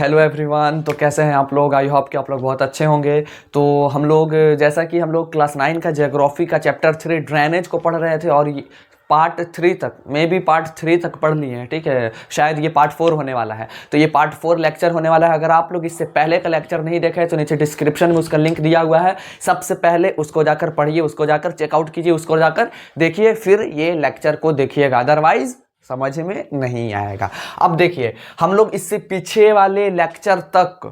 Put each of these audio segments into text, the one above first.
Hello everyone. तो कैसे हैं आप लोग? आई होप कि आप लोग बहुत अच्छे होंगे। तो हम लोग जैसा कि हम लोग क्लास 9 का ज्योग्राफी का चैप्टर 3 ड्रेनेज को पढ़ रहे थे और पार्ट 3 तक पार्ट 3 तक पढ़ लिए हैं। ठीक है, शायद ये पार्ट 4 होने वाला है। तो ये पार्ट 4 लेक्चर होने वाला है। अगर आप लोग इससे पहले का लेक्चर नहीं देखे तो नीचे डिस्क्रिप्शन में उसका लिंक दिया हुआ है, सबसे पहले उसको जाकर पढ़िए, उसको जाकर चेकआउट कीजिए, उसको जाकर देखिए, फिर ये लेक्चर को देखिएगा, अदरवाइज समझ में नहीं आएगा। अब देखिए, हम लोग इससे पीछे वाले लेक्चर तक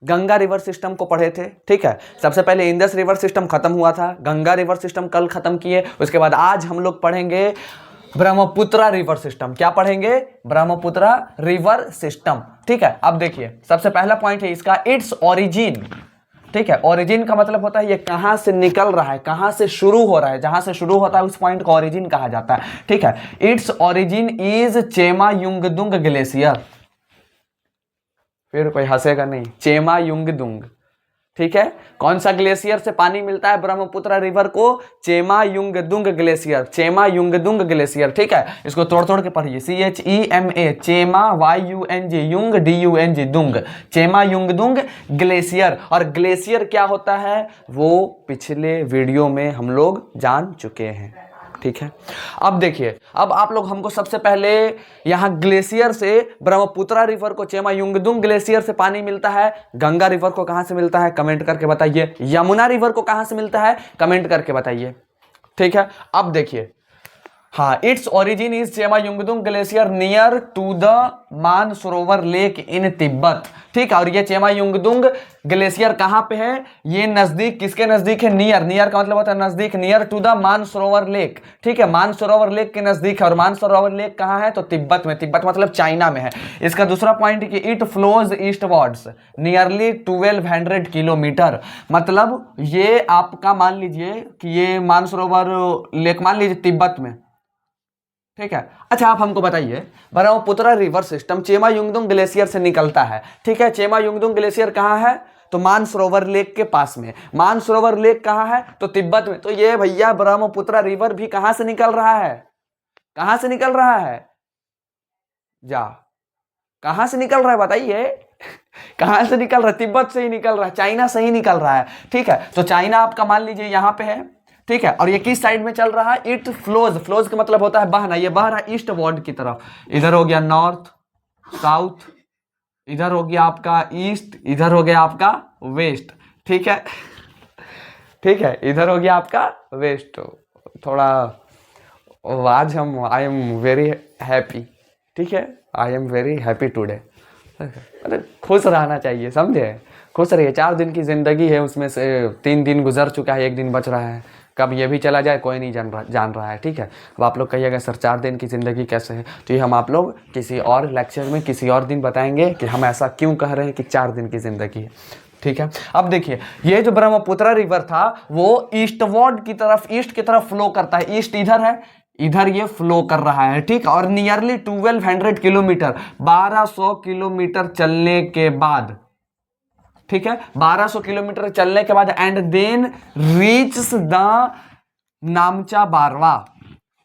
गंगा रिवर सिस्टम को पढ़े थे। ठीक है, सबसे पहले इंडस रिवर सिस्टम खत्म हुआ था, गंगा रिवर सिस्टम कल खत्म किए। उसके बाद आज हम लोग पढ़ेंगे ब्रह्मपुत्रा रिवर सिस्टम। क्या पढ़ेंगे? Brahmaputra river system. ठीक है, अब देखिए, सबसे पहला पॉइंट है इसका इट्स ओरिजिन। ठीक है, ओरिजिन का मतलब होता है ये कहां से निकल रहा है, कहां से शुरू हो रहा है। जहां से शुरू होता है उस पॉइंट को ओरिजिन कहा जाता है। ठीक है, it's origin is Chema Yungdung glacier. फिर कोई हंसेगा नहीं, चेमा युंगदुंग। ठीक है, कौन सा ग्लेशियर से पानी मिलता है ब्रह्मपुत्र रिवर को? Chema Yungdung glacier, Chema Yungdung glacier. ठीक है, इसको तोड़ तोड़ के पढ़िए। CHEMA, Chema, YUNG, yung DUNG, dung, Chema Yungdung glacier. और ग्लेशियर क्या होता है वो पिछले वीडियो में हम लोग जान चुके हैं। ठीक है, अब देखिए, अब आप लोग हमको सबसे पहले यहां ग्लेशियर से ब्रह्मपुत्रा रिवर को चेमा युंगदुंग ग्लेशियर से पानी मिलता है। गंगा रिवर को कहां से मिलता है कमेंट करके बताइए। यमुना रिवर को कहां से मिलता है कमेंट करके बताइए। ठीक है, अब देखिए, हाँ, it's origin is Chema Yungdung glacier near to the Mansarovar lake in Tibet. ठीक है, और ये चेमा युंगदुंग ग्लेशियर कहां पे है? ये नजदीक, किसके नजदीक है? नियर, नियर का मतलब होता है नजदीक, near to the Mansarovar lake. ठीक है, मानसरोवर लेक के नजदीक है। और मानसरोवर लेक कहां है? तो तिब्बत में। तिब्बत मतलब चाइना में है। इसका दूसरा पॉइंट कि it flows eastwards nearly 1200 kilometre. मतलब ये आपका मान लीजिए कि ये मानसरोवर लेक मान लीजिए तिब्बत में। ठीक है, अच्छा आप हमको बताइए, Brahmaputra river system Chema Yungdung glacier से निकलता है। ठीक है, चेमा युंगदुंग ग्लेशियर कहाँ है? तो मानसरोवर लेक के पास में। मानसरोवर लेक कहाँ है? तो तिब्बत में। तो ये भैया ब्रह्मपुत्रा रिवर भी कहां से निकल रहा है? कहां से निकल रहा है? जा, कहां से निकल रहा है बताइए? कहां से निकल रहा है? तिब्बत से ही निकल रहा है, चाइना से ही निकल रहा है। ठीक है, तो चाइना आपका मान लीजिए यहां पे है। ठीक है, और ये किस साइड में चल रहा है? इट फ्लोज, फ्लोज का मतलब होता है बहना। ये बह रहा है ईस्ट वर्ड की तरफ। इधर हो गया नॉर्थ, साउथ, इधर हो गया आपका ईस्ट, इधर हो गया आपका वेस्ट। ठीक है, ठीक है, इधर हो गया आपका वेस्ट। थोड़ा आज हम आई एम वेरी हैप्पी। ठीक है, I am very happy today. अरे खुश रहना चाहिए, समझे? खुश रहिए। 4 दिन की जिंदगी है, उसमें से 3 दिन गुजर चुका है, 1 दिन बच रहा है। कब ये भी चला जाए कोई नहीं जान रहा है। ठीक है, अब आप लोग कहिएगा सर 4 दिन की ज़िंदगी कैसे है? तो ये हम आप लोग किसी और लेक्चर में किसी और दिन बताएंगे कि हम ऐसा क्यों कह रहे हैं कि 4 दिन की ज़िंदगी है। ठीक है, अब देखिए, ये जो ब्रह्मपुत्रा रिवर था वो ईस्टवर्ड की तरफ, ईस्ट की तरफ फ्लो करता है। ईस्ट इधर है, इधर ये फ्लो कर रहा है। ठीक, और नियरली 1200 किलोमीटर, 1200 किलोमीटर चलने के बाद, ठीक है, 1200 किलोमीटर चलने के बाद एंड देन रीच्स द नामचा बारवा।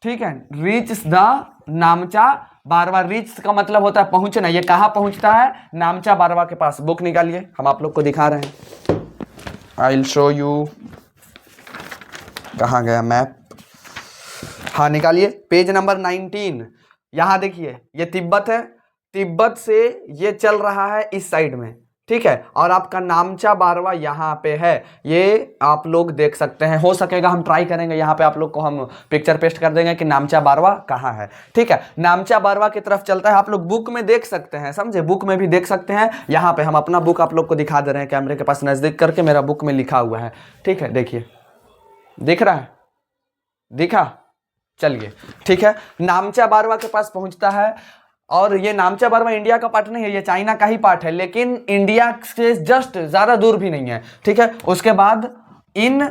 ठीक है, रीच्स द नामचा बारवा। रीच का मतलब होता है पहुंचना। ये कहां पहुंचता है? नामचा बारवा के पास। बुक निकालिए, हम आप लोग को दिखा रहे हैं। I will show you. कहां गया मैप? हाँ, निकालिए, पेज नंबर 19। यहां देखिए, ये तिब्बत है, तिब्बत से ये चल रहा है इस साइड में। ठीक है, और आपका नामचा बारवा यहाँ पे है। ये आप लोग देख सकते हैं। हो सकेगा हम ट्राई करेंगे, यहाँ पे आप लोग को हम पिक्चर पेस्ट कर देंगे कि नामचा बारवा कहाँ है। ठीक है, नामचा बारवा की तरफ चलता है। आप लोग बुक में देख सकते हैं, समझे? बुक में भी देख सकते हैं। यहाँ पे हम अपना बुक आप लोग को दिखा दे रहे हैं, कैमरे के पास नजदीक करके मेरा बुक में लिखा हुआ है। ठीक है, देखिए, दिख रहा है? दिखा? चलिए, ठीक है, नामचा बारवा के पास पहुंचता है। और ये नामचा बारवा इंडिया का पार्ट नहीं है, ये चाइना का ही पार्ट है, लेकिन इंडिया से जस्ट ज्यादा दूर भी नहीं है। ठीक है, उसके बाद इन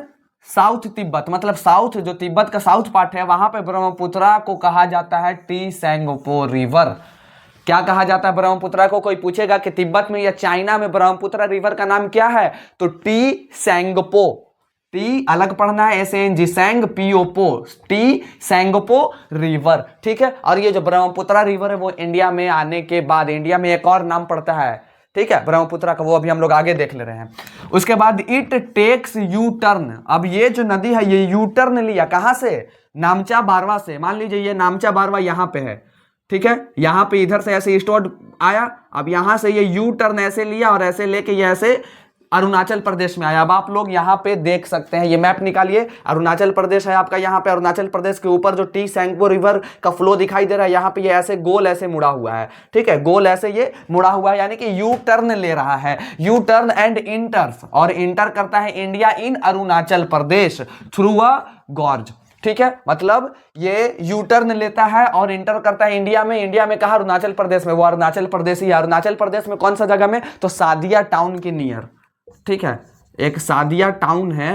साउथ तिब्बत, मतलब साउथ, जो तिब्बत का साउथ पार्ट है, वहां पे ब्रह्मपुत्रा को कहा जाता है टी सेंगपो रिवर। क्या कहा जाता है ब्रह्मपुत्रा को? कोई पूछेगा कि तिब्बत में या चाइना में ब्रह्मपुत्रा रिवर का नाम क्या है? तो टी सेंगपो। टी अलग पढ़ना है, SANG, sang POPO, Tsangpo river. ठीक है, और ये जो ब्रह्मपुत्रा रिवर है वो इंडिया में आने के बाद, इंडिया में एक और नाम पड़ता है ठीक है, ब्रह्मपुत्रा का वो अभी हम लोग आगे देख ले रहे हैं। उसके बाद इट टेक्स यू टर्न, अब ये जो नदी है ये यू टर्न लिया कहां से, नामचा बारवा से। मान लीजिए ये नामचा बारवा यहाँ पे है, ठीक है, यहाँ पे इधर से ऐसे ईस्टवर्ड आया, अब यहां से ये यू टर्न ऐसे लिया और ऐसे लेके ये ऐसे अरुणाचल प्रदेश में आया। अब आप लोग यहाँ पे देख सकते हैं, ये मैप निकालिए, अरुणाचल प्रदेश है आपका, यहाँ पे अरुणाचल प्रदेश के ऊपर जो टी सेंगपो रिवर का फ्लो दिखाई दे रहा है, यहाँ पे ये ऐसे गोल ऐसे मुड़ा हुआ है, ठीक है, गोल ऐसे ये मुड़ा हुआ है, यानी कि यू टर्न ले रहा है, यू टर्न एंड इंटर्स, और इंटर करता है India in Arunachal Pradesh through a gorge, ठीक है, मतलब ये यू टर्न लेता है और इंटर करता है इंडिया में। इंडिया में कहा, अरुणाचल प्रदेश में, वो अरुणाचल प्रदेश ही है। अरुणाचल प्रदेश में कौन सा जगह में, तो सादिया टाउन के नियर, ठीक है, एक सादिया टाउन है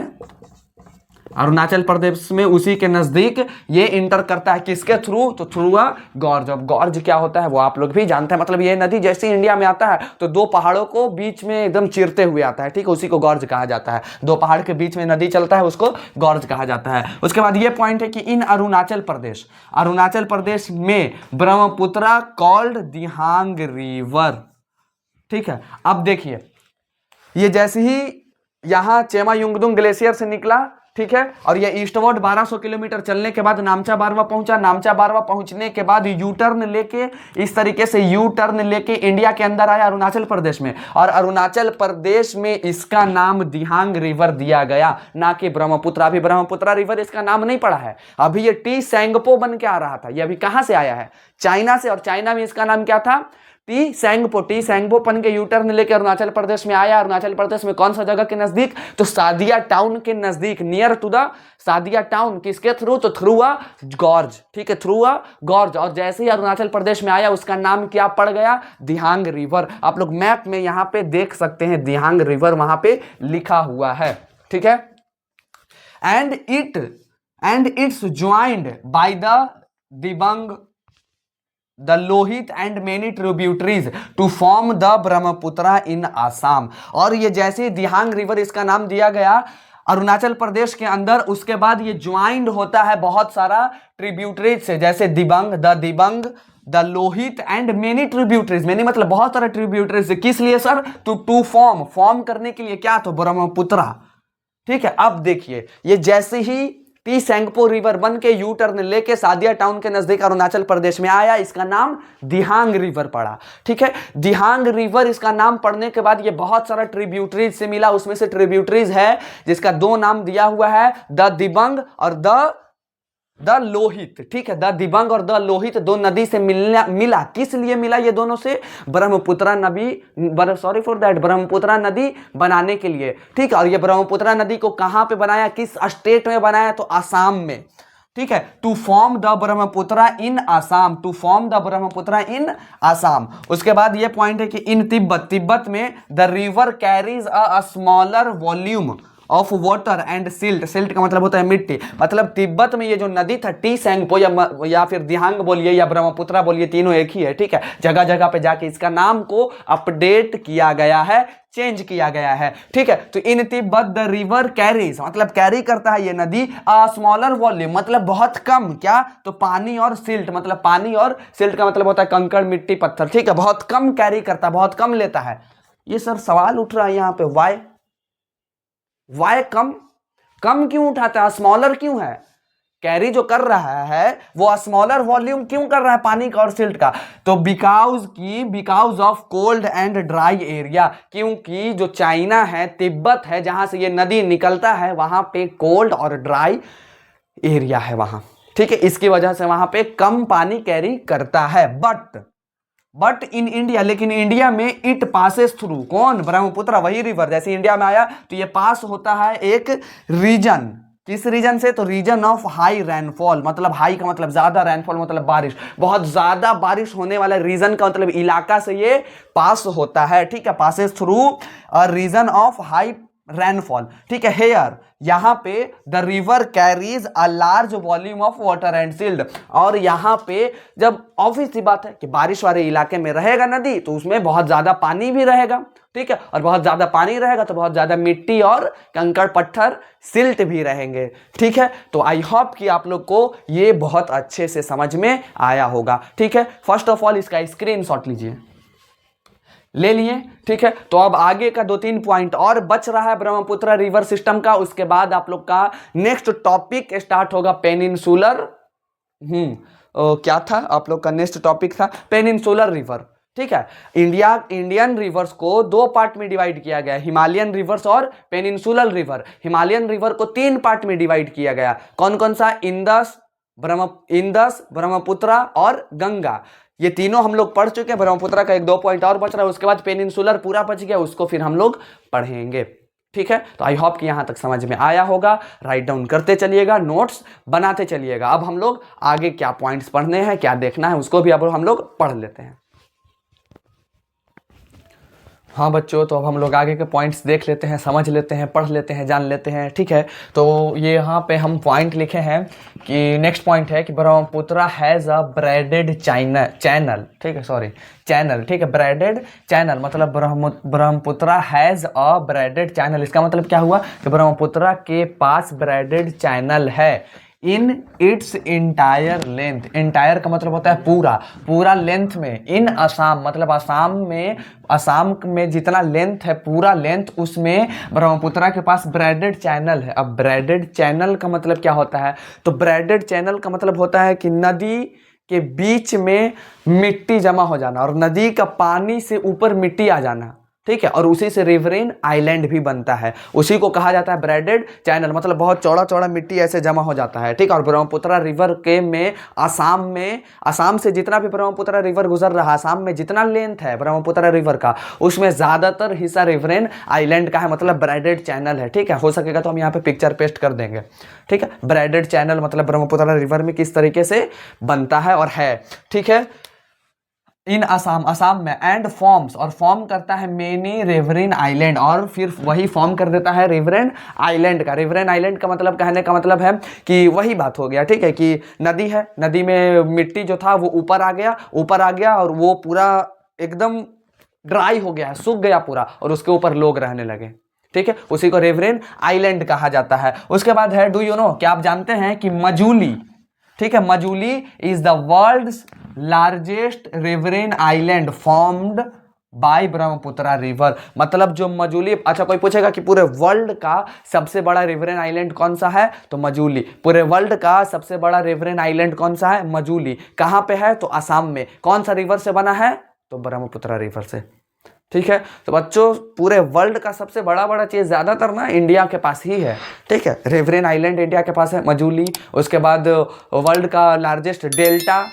अरुणाचल प्रदेश में, उसी के नजदीक ये इंटर करता है, किसके थ्रू, तो थ्रू अ गॉर्ज। अब गॉर्ज क्या होता है वो आप लोग भी जानते हैं, मतलब ये नदी जैसे इंडिया में आता है तो दो पहाड़ों को बीच में एकदम चीरते हुए आता है, ठीक है, उसी को गॉर्ज कहा जाता है। दो पहाड़ के बीच में नदी चलता है, उसको गॉर्ज कहा जाता है। उसके बाद ये पॉइंट है कि इन अरुणाचल प्रदेश में ब्रह्मपुत्रा कॉल्ड दिहांग रिवर, ठीक है। अब देखिए, ये जैसे ही यहां चेमा युंगदुंग ग्लेशियर से निकला, ठीक है, और ये ईस्टवर्ड 1200 किलोमीटर चलने के बाद नामचा बारवा पहुंचा। नामचा बारवा पहुंचने के बाद यू टर्न लेके, इस तरीके से यू टर्न लेके इंडिया के अंदर आया अरुणाचल प्रदेश में, और अरुणाचल प्रदेश में इसका नाम दिहांग रिवर दिया गया, ना कि ब्रह्मपुत्रा। अभी ब्रह्मपुत्रा रिवर इसका नाम नहीं पड़ा है, अभी ये टी सेंगपो बन के आ रहा था। ये अभी कहां से आया है, चाइना से, और चाइना में इसका नाम क्या था, टी सेंगपो बन के यू टर्न लेके अरुणाचल प्रदेश में आया। अरुणाचल प्रदेश में कौन सा जगह के नजदीक, तो सादिया टाउन के नजदीक, near to the Sadiya town, किसके थ्रू, तो थ्रू अ गॉर्ज, ठीक है, थ्रू अ गॉर्ज। और जैसे ही अरुणाचल प्रदेश में आया उसका नाम क्या पड़ गया, दिहांग रिवर। आप लोग मैप में यहां पे देख सकते हैं दिहांग रिवर वहां पे लिखा हुआ है, ठीक है। And it's joined by the Dibang, the Lohit and many tributaries to form the Brahmaputra in Assam. और ये जैसे दिहांग रिवर इसका नाम दिया गया अरुणाचल प्रदेश के अंदर, उसके बाद ये ज्वाइंड होता है बहुत सारा ट्रिब्यूटरीज से, जैसे Dibang, the Lohit and many tributaries. Many मतलब बहुत सारे ट्रिब्यूटरीज से, किस लिए सर, टू फॉर्म करने के लिए क्या, तो ब्रह्मपुत्रा, ठीक है। अब देखिए, ये जैसे ही टी सेंगपो रिवर बन के यू टर्न लेके सादिया टाउन के नजदीक अरुणाचल प्रदेश में आया, इसका नाम दिहांग रिवर पड़ा, ठीक है। दिहांग रिवर इसका नाम पड़ने के बाद ये बहुत सारा ट्रिब्यूटरीज से मिला, उसमें से ट्रिब्यूटरीज है जिसका दो नाम दिया हुआ है, द दिबांग और द लोहित, ठीक है। द दिबांग और द लोहित दो नदी से मिला, किस लिए मिला ये दोनों से, ब्रह्मपुत्रा नदी बनाने के लिए, ठीक है। और ये ब्रह्मपुत्रा नदी को कहां पे बनाया, किस स्टेट में बनाया, तो आसाम में, ठीक है। To form the Brahmaputra in Assam, उसके बाद ये पॉइंट है कि इन तिब्बत में the river carries a smaller volume of water and silt का मतलब होता है मिट्टी। मतलब तिब्बत में ये जो नदी था, टी सेंगपो या फिर दिहांग बोलिए या ब्रह्मपुत्रा बोलिए, तीनों एक ही है, ठीक है। जगह जगह पे जाके इसका नाम को अपडेट किया गया है, चेंज किया गया है, ठीक है। तो इन तिब्बत द रिवर कैरीज, मतलब कैरी करता है ये नदी अ स्मॉलर वॉल्यूम, मतलब बहुत कम, क्या, तो पानी और सिल्ट, मतलब पानी और सिल्ट का मतलब होता है कंकड़, मिट्टी, पत्थर, ठीक है। बहुत कम कैरी करता है, बहुत कम लेता है। ये सर सवाल उठ रहा है यहाँ पे, वाई कम क्यों उठाता है, स्मॉलर क्यों है, कैरी जो कर रहा है वो स्मॉलर वॉल्यूम क्यों कर रहा है पानी का और सिल्ट का, तो because of cold and dry area, क्योंकि जो चाइना है, तिब्बत है, जहां से ये नदी निकलता है, वहां पे कोल्ड और ड्राई एरिया है वहां, ठीक है। इसकी वजह से वहां पे कम पानी कैरी करता है। बट इन इंडिया, लेकिन इंडिया में इट पासेस थ्रू, कौन, ब्रह्मपुत्र, वही रिवर जैसे इंडिया में आया तो ये पास होता है एक रीजन, किस रीजन से, तो रीजन ऑफ हाई रेनफॉल, मतलब हाई का मतलब ज्यादा, रेनफॉल मतलब बारिश, बहुत ज्यादा बारिश होने वाला रीजन का मतलब इलाका से ये पास होता है, ठीक है। Passes through a region of high rainfall, ठीक है। हेयर, यहां पे the river carries a large volume of water and silt, और यहां पे जब ऑब्वियस सी बात है कि बारिश वाले इलाके में रहेगा नदी तो उसमें बहुत ज्यादा पानी भी रहेगा, ठीक है। और बहुत ज्यादा पानी रहेगा तो बहुत ज्यादा मिट्टी और कंकड़ पत्थर सिल्ट भी रहेंगे, ठीक है। तो आई होप कि आप लोग को ये बहुत अच्छे से समझ में आया होगा, ठीक है। फर्स्ट ऑफ ऑल इसका स्क्रीनशॉट लीजिए, ले लिए, ठीक है। तो अब आगे का 2-3 पॉइंट और बच रहा है ब्रह्मपुत्र रिवर सिस्टम का। उसके बाद आप लोग का नेक्स्ट टॉपिक स्टार्ट होगा पेनिनसुलर, क्या था आप लोग का नेक्स्ट टॉपिक था पेनिनसुलर रिवर, ठीक है। इंडियन रिवर्स को 2 पार्ट में डिवाइड किया गया, हिमालयन रिवर्स और पेनिनसुलर रिवर। हिमालयन रिवर को 3 पार्ट में डिवाइड किया गया, कौन कौन सा? इंदस, ब्रह्मपुत्र और गंगा। ये तीनों हम लोग पढ़ चुके हैं। ब्रह्मपुत्र का 1-2 पॉइंट और बच रहा है, उसके बाद पेनिनसुलर पूरा बच गया, उसको फिर हम लोग पढ़ेंगे, ठीक है। तो आई होप कि यहां तक समझ में आया होगा। राइट डाउन करते चलिएगा, नोट्स बनाते चलिएगा। अब हम लोग आगे क्या पॉइंट्स पढ़ने हैं, क्या देखना है, उसको भी अब हम लोग पढ़ लेते हैं। हाँ बच्चों, तो अब हम लोग आगे के पॉइंट्स देख लेते हैं, समझ लेते हैं, पढ़ लेते हैं, जान लेते हैं, ठीक है। तो ये यहाँ पे हम पॉइंट लिखे हैं कि नेक्स्ट पॉइंट है कि Brahmaputra has a braided channel, ठीक है, सॉरी चैनल, ठीक है, ब्रेडेड चैनल मतलब Brahmaputra has a braided channel. इसका मतलब क्या हुआ कि ब्रह्मपुत्र के पास ब्रेडेड चैनल है in its entire length. Entire का मतलब होता है पूरा, पूरा लेंथ में। इन असम मतलब असम में जितना लेंथ है, पूरा लेंथ, उसमें ब्रह्मपुत्र के पास ब्रेडेड चैनल है। अब ब्रेडेड चैनल का मतलब क्या होता है? तो ब्रेडेड चैनल का मतलब होता है कि नदी के बीच में मिट्टी जमा हो जाना और नदी का पानी से ऊपर मिट्टी आ जाना, ठीक है, और उसी से रिवरेन आइलैंड भी बनता है, उसी को कहा जाता है ब्रेडेड चैनल। मतलब बहुत चौड़ा चौड़ा मिट्टी ऐसे जमा हो जाता है, ठीक है। और ब्रह्मपुत्र रिवर के में असम से जितना भी ब्रह्मपुत्र रिवर गुजर रहा है, असम में जितना लेंथ है ब्रह्मपुत्र रिवर का, उसमें ज्यादातर हिस्सा रिवरेन आइलैंड का है, मतलब ब्रेडेड चैनल है, ठीक है। हो सकेगा तो हम यहाँ पे पिक्चर पेस्ट कर देंगे, ठीक है। ब्रेडेड चैनल मतलब ब्रह्मपुत्र रिवर में किस तरीके से बनता है और है, ठीक है। इन असम में एंड फॉर्म्स, और फॉर्म करता है मेनी रिवरेन आइलैंड, और फिर वही फॉर्म कर देता है रिवरेन आइलैंड का। रिवरेन आइलैंड का मतलब, कहने का मतलब है कि वही बात हो गया, ठीक है, कि नदी है, नदी में मिट्टी जो था वो ऊपर आ गया और वो पूरा एकदम ड्राई हो गया, सूख गया पूरा, और उसके ऊपर लोग रहने लगे, ठीक है। उसी को रिवरेन आइलैंड कहा जाता है। उसके बाद है, डू यू नो, क्या आप जानते हैं कि मजूली, ठीक है, Majuli is the world's largest riverine island formed by Brahmaputra river. मतलब जो मजूली, अच्छा कोई पूछेगा कि पूरे वर्ल्ड का सबसे बड़ा रिवरेन आइलैंड कौन सा है? तो मजूली। पूरे वर्ल्ड का सबसे बड़ा रिवरेन आइलैंड कौन सा है? मजूली। कहां पे है? तो असम में। कौन सा रिवर से बना है? तो ब्रह्मपुत्र रिवर से, ठीक है। तो बच्चों, पूरे वर्ल्ड का सबसे बड़ा चीज ज्यादातर ना इंडिया के पास ही है, ठीक है। रिवरेन आइलैंड इंडिया के पास है, मजूली। उसके बाद वर्ल्ड का लार्जेस्ट डेल्टा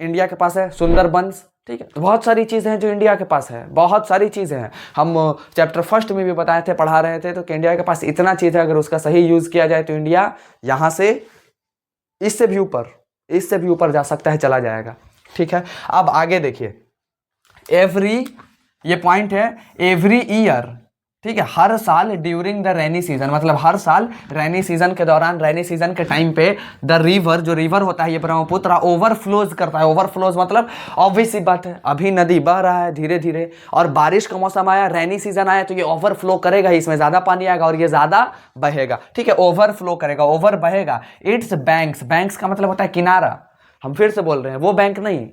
इंडिया के पास है, सुंदरबंस, ठीक है। तो बहुत सारी चीजें हैं जो इंडिया के पास है, बहुत सारी चीजें हैं। हम चैप्टर फर्स्ट में भी बताए थे, पढ़ा रहे थे, तो कि इंडिया के पास इतना चीज है, अगर उसका सही यूज किया जाए तो इंडिया यहां से इससे भी ऊपर जा सकता है, चला जाएगा, ठीक है। अब आगे देखिए, ये पॉइंट है, एवरी ईयर, ठीक है, हर साल ड्यूरिंग द रेनी सीजन, मतलब हर साल रेनी सीजन के दौरान, रेनी सीजन के टाइम पे द रिवर, जो रिवर होता है ये ब्रह्मपुत्र, ओवरफ्लोज करता है। ओवरफ्लोज मतलब ऑब्वियस सी बात है, अभी नदी बह रहा है धीरे धीरे, और बारिश का मौसम आया, रेनी सीजन आया, तो ये ओवरफ्लो करेगा, इसमें ज्यादा पानी आएगा और ये ज्यादा बहेगा, ठीक है। ओवरफ्लो करेगा, ओवर बहेगा। इट्स बैंक्स का मतलब होता है किनारा। हम फिर से बोल रहे हैं, वो बैंक नहीं,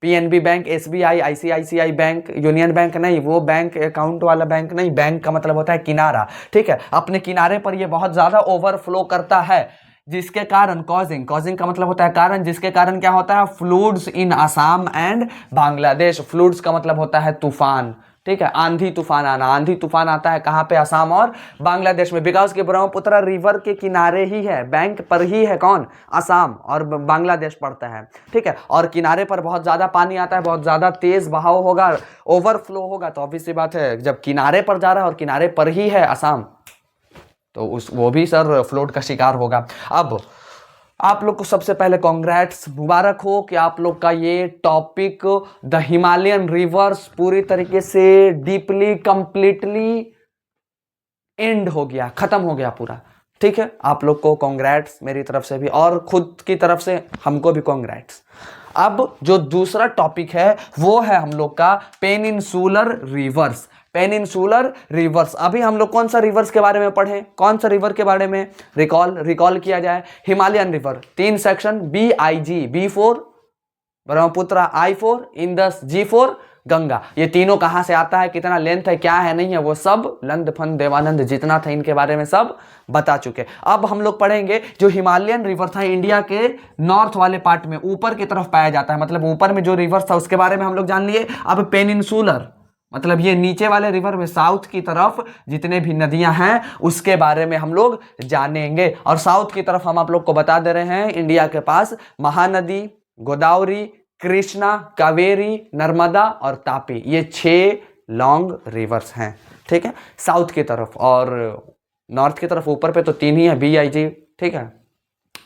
PNB bank, SBI, ICICI bank, union bank नहीं, वो बैंक अकाउंट वाला बैंक नहीं। बैंक का मतलब होता है किनारा, ठीक है। अपने किनारे पर ये बहुत ज्यादा ओवरफ्लो करता है, जिसके कारण कॉजिंग का मतलब होता है कारण, जिसके कारण क्या होता है? Fluids in Assam and Bangladesh. Fluids का मतलब होता है तूफान, ठीक है, आंधी तूफान आना। आंधी तूफान आता है कहां पे? असम और बांग्लादेश में, बिकॉज के ब्रह्मपुत्र रिवर के किनारे ही है, बैंक पर ही है, कौन? असम और बांग्लादेश पड़ता है, ठीक है। और किनारे पर बहुत ज्यादा पानी आता है, बहुत ज्यादा तेज बहाव होगा, ओवरफ्लो होगा, तो ऑब्वियस सी बात है, जब किनारे पर जा रहा है और किनारे पर ही है असम, तो वो भी सर फ्लोड का शिकार होगा। अब आप लोग को सबसे पहले कॉन्ग्रेट्स, मुबारक हो कि आप लोग का ये टॉपिक द हिमालयन रिवर्स पूरी तरीके से डीपली कंप्लीटली एंड हो गया, खत्म हो गया पूरा, ठीक है। आप लोग को कॉन्ग्रेट्स मेरी तरफ से भी, और खुद की तरफ से हमको भी कॉन्ग्रेट्स। अब जो दूसरा टॉपिक है वो है हम लोग का पेनिनसुलर रिवर्स। पेनिनसुलर रिवर्स, अभी हम लोग कौन सा रिवर्स के बारे में पढ़े? कौन सा रिवर के बारे में रिकॉल किया जाए? Himalayan river. 3 section, BIG, B4 Brahmaputra, I4 Indus, G4 Ganga. ये तीनों कहाँ से आता है, कितना लेंथ है, क्या है, नहीं है, वो सब लंद फंद देवानंद जितना था इनके बारे में सब बता चुके। अब हम लोग पढ़ेंगे जो हिमालयन रिवर था इंडिया के नॉर्थ वाले पार्ट में ऊपर की तरफ पाया जाता है, मतलब ऊपर में जो रिवर था उसके बारे में हम लोग जान लिए। अब पेनिनसुलर मतलब ये नीचे वाले रिवर में साउथ की तरफ जितने भी नदियां हैं उसके बारे में हम लोग जानेंगे। और साउथ की तरफ हम आप लोग को बता दे रहे हैं इंडिया के पास महानदी, गोदावरी, कृष्णा, कावेरी, नर्मदा और तापी, ये 6 लॉन्ग रिवर्स हैं, ठीक है, साउथ की तरफ। और नॉर्थ की तरफ ऊपर पे तो 3 ही है, BIG, ठीक है,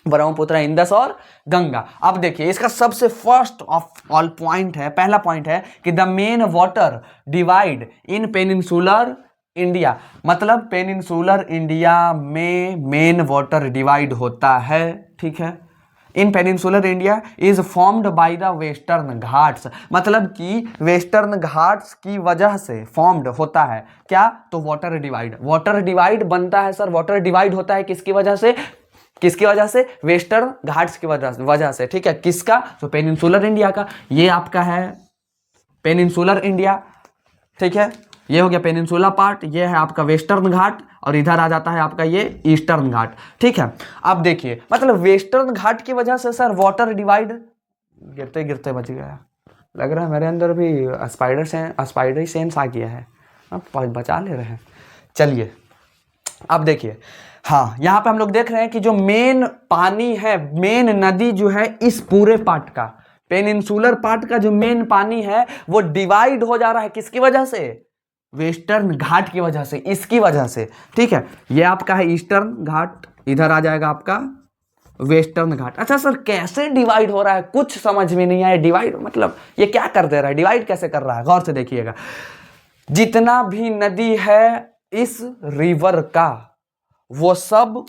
ब्रह्मपुत्र, इंदस और गंगा। अब देखिए इसका सबसे फर्स्ट ऑफ ऑल पॉइंट है, पहला पॉइंट है कि the main water divide in peninsular India, मतलब पेनिनसुलर इंडिया में मेन वाटर डिवाइड होता है, ठीक है। In peninsular India is formed by the Western Ghats, मतलब कि वेस्टर्न घाट्स की वजह से फॉर्म्ड होता है क्या, तो वाटर डिवाइड। वाटर डिवाइड बनता है सर, वाटर डिवाइड होता है किसकी वजह से, किसकी वजह से, वेस्टर्न घाट्स की वजह से, ठीक है। किसका, तो पेनिनसुलर इंडिया का। ये आपका है पेनिनसुलर इंडिया, ठीक है, ये हो गया पेनिनसुला पार्ट, ये है आपका वेस्टर्न घाट, और इधर आ जाता है आपका ये ईस्टर्न घाट, ठीक है। अब देखिए मतलब वेस्टर्न घाट की वजह से सर वाटर डिवाइड, गिरते गिरते बच गया, लग रहा है मेरे अंदर भी स्पाइडर सेंस आ गया है, अब बचा ले रहे हैं। चलिए अब देखिए, हाँ यहाँ पे हम लोग देख रहे हैं कि जो मेन पानी है, मेन नदी जो है इस पूरे पार्ट का, पेनिनसुलर पार्ट का जो मेन पानी है वो डिवाइड हो जा रहा है किसकी वजह से, वेस्टर्न घाट की वजह से, इसकी वजह से, ठीक है। ये आपका है ईस्टर्न घाट, इधर आ जाएगा आपका वेस्टर्न घाट। अच्छा सर कैसे डिवाइड हो रहा है, कुछ समझ में नहीं आया, डिवाइड मतलब ये क्या कर दे रहा है, डिवाइड कैसे कर रहा है, गौर से देखिएगा। जितना भी नदी है इस रिवर का वो सब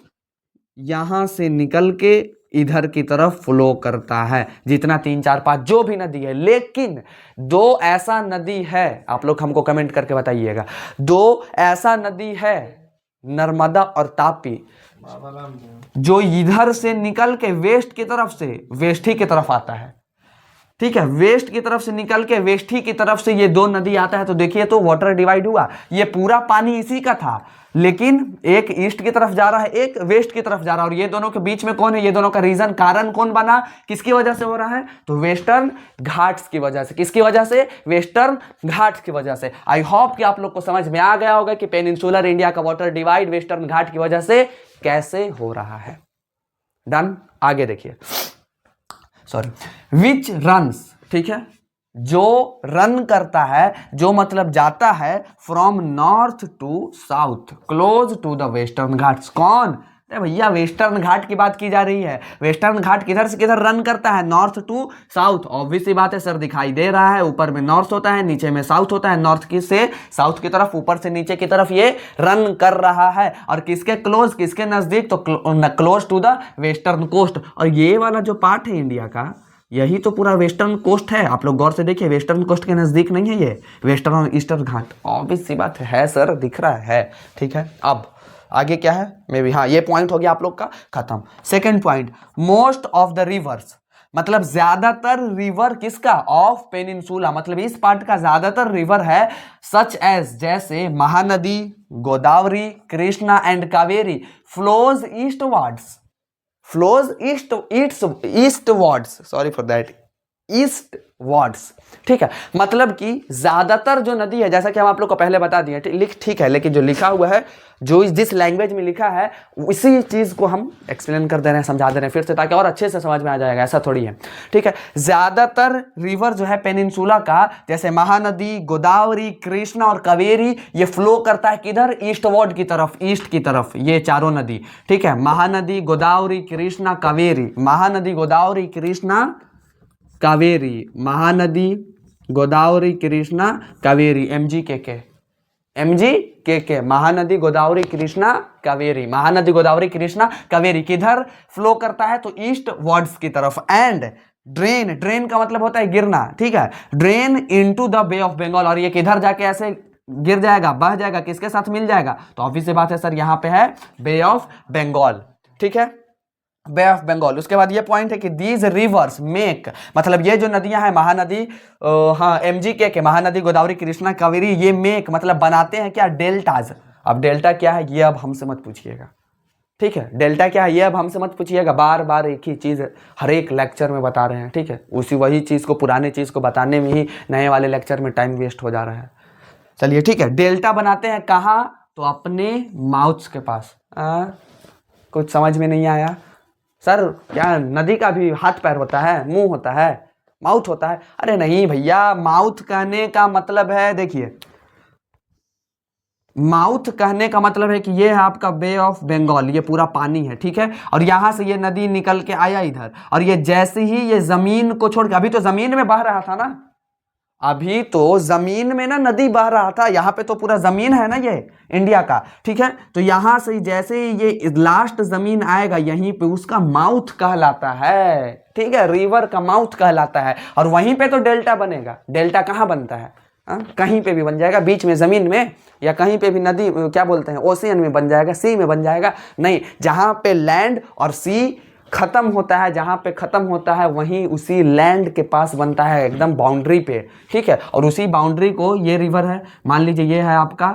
यहां से निकल के इधर की तरफ फ्लो करता है, जितना 3 4 5 जो भी नदी है। लेकिन 2 ऐसा नदी है, आप लोग हमको कमेंट करके बताइएगा, 2 ऐसा नदी है नर्मदा और तापी जो इधर से निकल के वेस्ट की तरफ से वेस्ट ही की तरफ आता है, ठीक है, वेस्ट की तरफ से निकल के वेस्ट ही की तरफ से ये 2 नदी आता है। तो देखिए तो वाटर डिवाइड हुआ, ये पूरा पानी इसी का था, लेकिन एक ईस्ट की तरफ जा रहा है, एक वेस्ट की तरफ जा रहा है, और ये दोनों के बीच में कौन है, ये दोनों का रीजन, कारण कौन बना, किसकी वजह से हो रहा है, तो वेस्टर्न घाट्स की वजह से। किसकी वजह से, वेस्टर्न घाट्स की वजह से। आई होप कि आप लोग को समझ में आ गया होगा कि पेनिनसुलर इंडिया का वाटर डिवाइड वेस्टर्न घाट की वजह से कैसे हो रहा है। डन, आगे देखिए, सॉरी, विच रन्स, ठीक है, जो रन करता है, जो मतलब जाता है from north to south close to the Western Ghats. कौन, भैया वेस्टर्न घाट की बात की जा रही है। वेस्टर्न घाट किधर से किधर रन करता है, नॉर्थ टू साउथ। ऑब्वियस सी बात है सर, दिखाई दे रहा है, ऊपर में नॉर्थ होता है, नीचे में साउथ होता है, नॉर्थ की से साउथ की तरफ, ऊपर से नीचे की तरफ ये रन कर रहा है। और किसके क्लोज, किसके नजदीक, तो close to the western coast. और ये वाला जो पार्ट है इंडिया का, यही तो पूरा वेस्टर्न कोस्ट है। आप लोग गौर से देखिए, वेस्टर्न कोस्ट के नजदीक नहीं है ये वेस्टर्न और ईस्टर्न घाट। ऑब्वियस सी बात है सर, दिख रहा है, ठीक है। अब आगे क्या है, मे बी, हाँ ये पॉइंट हो गया आप लोग का खत्म। Second point, most of the reverse, मतलब ज्यादातर रिवर किसका, ऑफ पेनिनसुला, मतलब इस पार्ट का ज्यादातर रिवर है, सच एज, जैसे Mahanadi, Godavari, Krishna and Kaveri flows eastwards, eastwards, sorry for that, eastwards, ठीक है। मतलब कि ज्यादातर जो नदी है, जैसा कि हम आप लोग को पहले बता दिए, ठीक है, लेकिन जो लिखा हुआ है, जो जिस लैंग्वेज में लिखा है उसी चीज को हम एक्सप्लेन कर दे रहे हैं, समझा दे रहे हैं फिर से, ताकि और अच्छे से समझ में आ जाएगा, ऐसा थोड़ी है, ठीक है। ज्यादातर रिवर जो है पेनिनसुला का, जैसे महानदी, गोदावरी, कृष्णा और कावेरी, ये फ्लो करता है किधर, ईस्टवर्ड की तरफ, ईस्ट की तरफ, ये चारों नदी, ठीक है। महानदी, गोदावरी, कृष्णा, कावेरी, महानदी, गोदावरी, कृष्णा, कावेरी, महानदी, गोदावरी, कृष्णा, कावेरी, MGKK, महानदी, गोदावरी, कृष्णा, कावेरी, महानदी, गोदावरी, कृष्णा, कावेरी किधर फ्लो करता है, तो ईस्ट वर्ड्स की तरफ। एंड ड्रेन का मतलब होता है गिरना, ठीक है, drain into the Bay of Bengal, और ये किधर जाके ऐसे गिर जाएगा, बह जाएगा, किसके साथ मिल जाएगा, तो ऑब्वियस बात है सर, यहाँ पे है बे ऑफ बंगाल, ठीक है। बे ऑफ बंगाल। उसके बाद ये पॉइंट है कि दीज रिवर्स मेक, मतलब ये जो नदियां हैं महानदी, हाँ एमजीके के महानदी गोदावरी कृष्णा कावेरी, ये मेक मतलब बनाते हैं क्या, डेल्टाज। अब डेल्टा क्या है ये अब हमसे मत पूछिएगा, ठीक है, डेल्टा क्या है ये अब हमसे मत पूछिएगा, बार बार एक ही चीज़ हर एक लेक्चर में बता रहे हैं, ठीक है, उसी वही चीज़ को पुराने चीज़ को बताने में ही नए वाले लेक्चर में टाइम वेस्ट हो जा रहा है। चलिए ठीक है, डेल्टा बनाते हैं कहाँ, तो अपने माउथ्स के पास। कुछ समझ में नहीं आया सर, क्या नदी का भी हाथ पैर होता है, मुंह होता है, माउथ होता है? अरे नहीं भैया, माउथ कहने का मतलब है, देखिए माउथ कहने का मतलब है कि ये है आपका बे ऑफ बंगाल, ये पूरा पानी है, ठीक है, और यहां से ये नदी निकल के आया इधर, और ये जैसे ही ये जमीन को छोड़ के, अभी तो जमीन में बह रहा था ना, अभी तो जमीन में ना नदी बह रहा था, यहाँ पे तो पूरा जमीन है ना ये इंडिया का, ठीक है, तो यहां से जैसे ही ये लास्ट जमीन आएगा यहीं पे उसका माउथ कहलाता है, ठीक है, रिवर का माउथ कहलाता है, और वहीं पे तो डेल्टा बनेगा। डेल्टा कहाँ बनता है? कहीं पे भी बन जाएगा, बीच में जमीन में, या कहीं पे भी नदी क्या बोलते हैं ओशियन में बन जाएगा, सी में बन जाएगा? नहीं, जहां पे लैंड और सी खत्म होता है, जहां पे खत्म होता है वहीं उसी लैंड के पास बनता है, एकदम बाउंड्री पे, ठीक है, और उसी बाउंड्री को ये रिवर है, मान लीजिए ये है आपका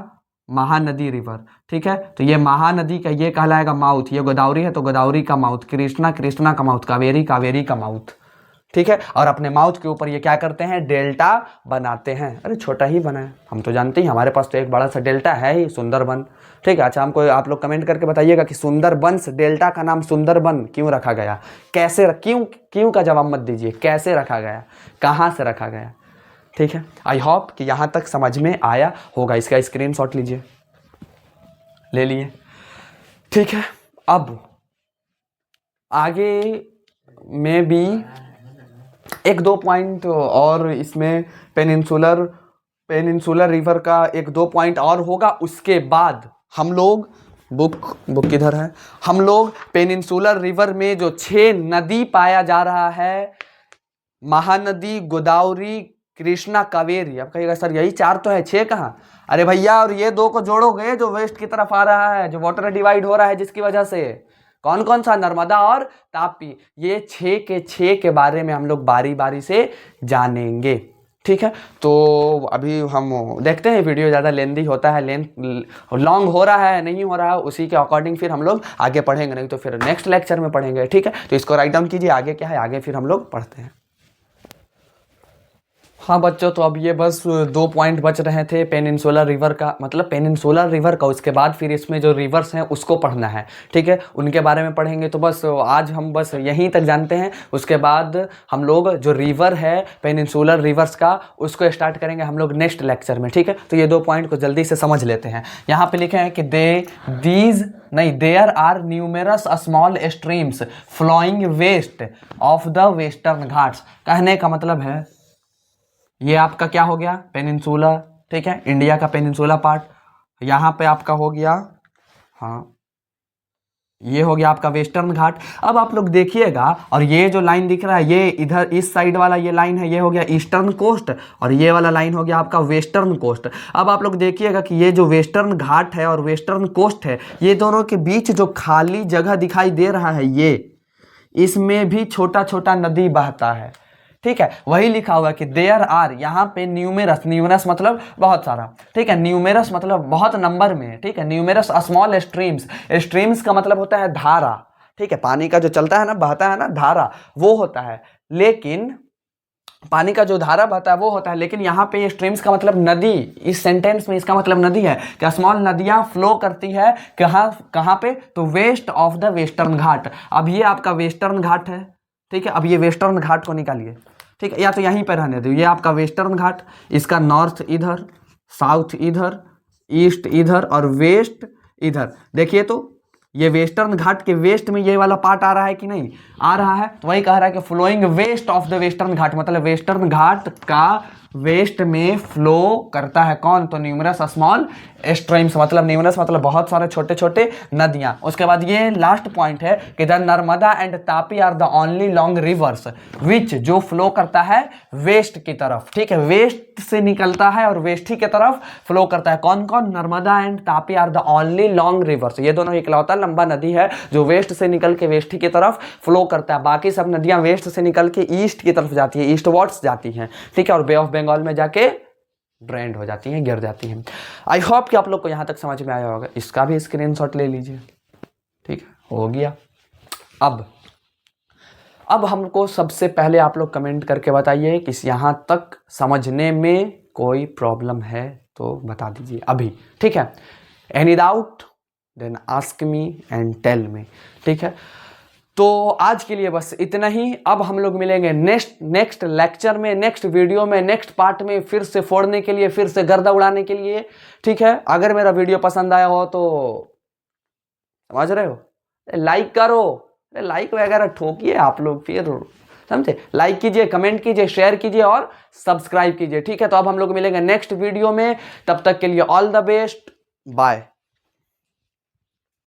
महानदी रिवर, ठीक है, तो ये महानदी का ये कहलाएगा माउथ, ये गोदावरी है तो गोदावरी का माउथ, कृष्णा कृष्णा का माउथ, कावेरी कावेरी का माउथ, ठीक है, और अपने माउथ के ऊपर ये क्या करते हैं, डेल्टा बनाते हैं। अरे छोटा ही बना है, हम तो जानते ही, हमारे पास तो एक बड़ा सा डेल्टा है ही, सुंदरबन, ठीक है। अच्छा हमको आप लोग कमेंट करके बताइएगा कि सुंदरबन से डेल्टा का नाम सुंदरबन क्यों रखा गया, कैसे क्यों का जवाब मत दीजिए, कैसे रखा गया, कहाँ से रखा गया, ठीक है। आई होप कि यहाँ तक समझ में आया होगा, इसका स्क्रीनशॉट लीजिए, ले लिए, ठीक है। अब आगे में भी एक दो पॉइंट और इसमें पेनिनसुलर रिवर का एक दो पॉइंट और होगा, उसके बाद हम लोग बुक किधर है, हम लोग पेनिनसुलर रिवर में जो 6 नदी पाया जा रहा है, महानदी गोदावरी कृष्णा कावेरी, अब कहिएगा सर यही 4 तो है, 6 कहाँ? अरे भैया, और ये 2 को जोड़ोगे जो वेस्ट की तरफ आ रहा है, जो वाटर डिवाइड हो रहा है जिसकी वजह से, कौन कौन सा, नर्मदा और तापी, ये 6 के बारे में हम लोग बारी बारी से जानेंगे, ठीक है। तो अभी हम देखते हैं, वीडियो ज़्यादा लेंदी होता है, लॉन्ग हो रहा है नहीं हो रहा है, उसी के अकॉर्डिंग फिर हम लोग आगे पढ़ेंगे, नहीं तो फिर नेक्स्ट लेक्चर में पढ़ेंगे, ठीक है। तो इसको राइट डाउन कीजिए, आगे क्या है, आगे फिर हम लोग पढ़ते हैं। हाँ बच्चों, तो अब ये बस 2 पॉइंट बच रहे थे पेनिनसुलर रिवर का, मतलब पेनिनसुलर रिवर का, उसके बाद फिर इसमें जो रिवर्स हैं उसको पढ़ना है, ठीक है, उनके बारे में पढ़ेंगे। तो बस आज हम बस यहीं तक जानते हैं, उसके बाद हम लोग जो रिवर है पेनिनसुलर रिवर्स का उसको स्टार्ट करेंगे हम लोग नेक्स्ट लेक्चर में, ठीक है। तो ये 2 पॉइंट को जल्दी से समझ लेते हैं। यहाँ पे लिखे हैं कि there are numerous small streams flowing west of the Western Ghats, कहने का मतलब है ये आपका क्या हो गया, पेनिनसुला, ठीक है, इंडिया का पेनिनसुला पार्ट, यहाँ पे आपका हो गया, हाँ ये हो गया आपका वेस्टर्न घाट। अब आप लोग देखिएगा, और ये जो लाइन दिख रहा है ये इधर इस साइड वाला ये लाइन है, ये हो गया ईस्टर्न कोस्ट, और ये वाला लाइन हो गया आपका वेस्टर्न कोस्ट। अब आप लोग देखिएगा कि ये जो वेस्टर्न घाट है और वेस्टर्न कोस्ट है, ये दोनों के बीच जो खाली जगह दिखाई दे रहा है, ये इसमें भी छोटा छोटा नदी बहता है, ठीक है। वही लिखा हुआ कि देयर आर, यहाँ पे न्यूमेरस मतलब बहुत सारा, ठीक है, न्यूमेरस मतलब बहुत नंबर में, ठीक है, न्यूमेरस स्मॉल स्ट्रीम्स का मतलब होता है धारा, ठीक है, पानी का जो चलता है ना, बहता है ना, धारा वो होता है, लेकिन पानी का जो धारा बहता है वो होता है, लेकिन यहाँ पे स्ट्रीम्स का मतलब नदी, इस सेंटेंस में इसका मतलब नदी है कि स्मॉल नदियाँ फ्लो करती है कहाँ पे, तो वेस्ट ऑफ द वेस्टर्न घाट। अब ये आपका वेस्टर्न घाट है, ठीक है, अब ये वेस्टर्न घाट को निकालिए, ठीक है, या तो यहीं पर रहने दो, ये आपका वेस्टर्न घाट, इसका नॉर्थ इधर, साउथ इधर, ईस्ट इधर और वेस्ट इधर। देखिए तो ये वेस्टर्न घाट के वेस्ट में ये वाला पार्ट आ रहा है कि नहीं आ रहा है, तो वही कह रहा है कि flowing west of the Western Ghat, मतलब वेस्टर्न घाट का वेस्ट में फ्लो करता है कौन? तो न्यूमरस स्मॉल स्ट्रीम्स, मतलब न्यूमरस मतलब बहुत सारे छोटे छोटे नदियां। उसके बाद ये लास्ट पॉइंट है कि the Narmada and Tapi are the only long rivers which, जो फ्लो करता है वेस्ट की तरफ, ठीक है, वेस्ट से निकलता है और वेस्ट ही की तरफ फ्लो करता है। कौन कौन? Narmada and Tapi are the only long rivers, ये दोनों इकलौता लंबा नदी है जो वेस्ट से निकल के वेस्ट ही की तरफ फ्लो करता है। बाकी सब नदियां वेस्ट से निकल के ईस्ट की तरफ जाती है, ईस्ट वर्ड्स जाती हैं, ठीक है, और बे ऑफ बंगाल में जाके ड्रेंड हो जाती हैं, गिर जाती हैं। आई होप कि आप लोग को यहां तक समझ में आया होगा। इसका भी स्क्रीनशॉट ले लीजिए, ठीक है, हो गया। अब हमको सबसे पहले आप लोग कमेंट करके बताइए कि यहां तक समझने में कोई प्रॉब्लम है तो बता दीजिए अभी, ठीक है। Any doubt then ask me and tell me, ठीक है। तो आज के लिए बस इतना ही। अब हम लोग मिलेंगे नेक्स्ट लेक्चर में, नेक्स्ट वीडियो में, नेक्स्ट पार्ट में, फिर से फोड़ने के लिए, फिर से गर्दा उड़ाने के लिए, ठीक है। अगर मेरा वीडियो पसंद आया हो तो समझ रहे हो, लाइक करो, लाइक वगैरह ठोकिए आप लोग, फिर समझे, लाइक कीजिए, कमेंट कीजिए, शेयर कीजिए और सब्सक्राइब कीजिए, ठीक है। तो अब हम लोग मिलेंगे नेक्स्ट वीडियो में, तब तक के लिए ऑल द बेस्ट, बाय।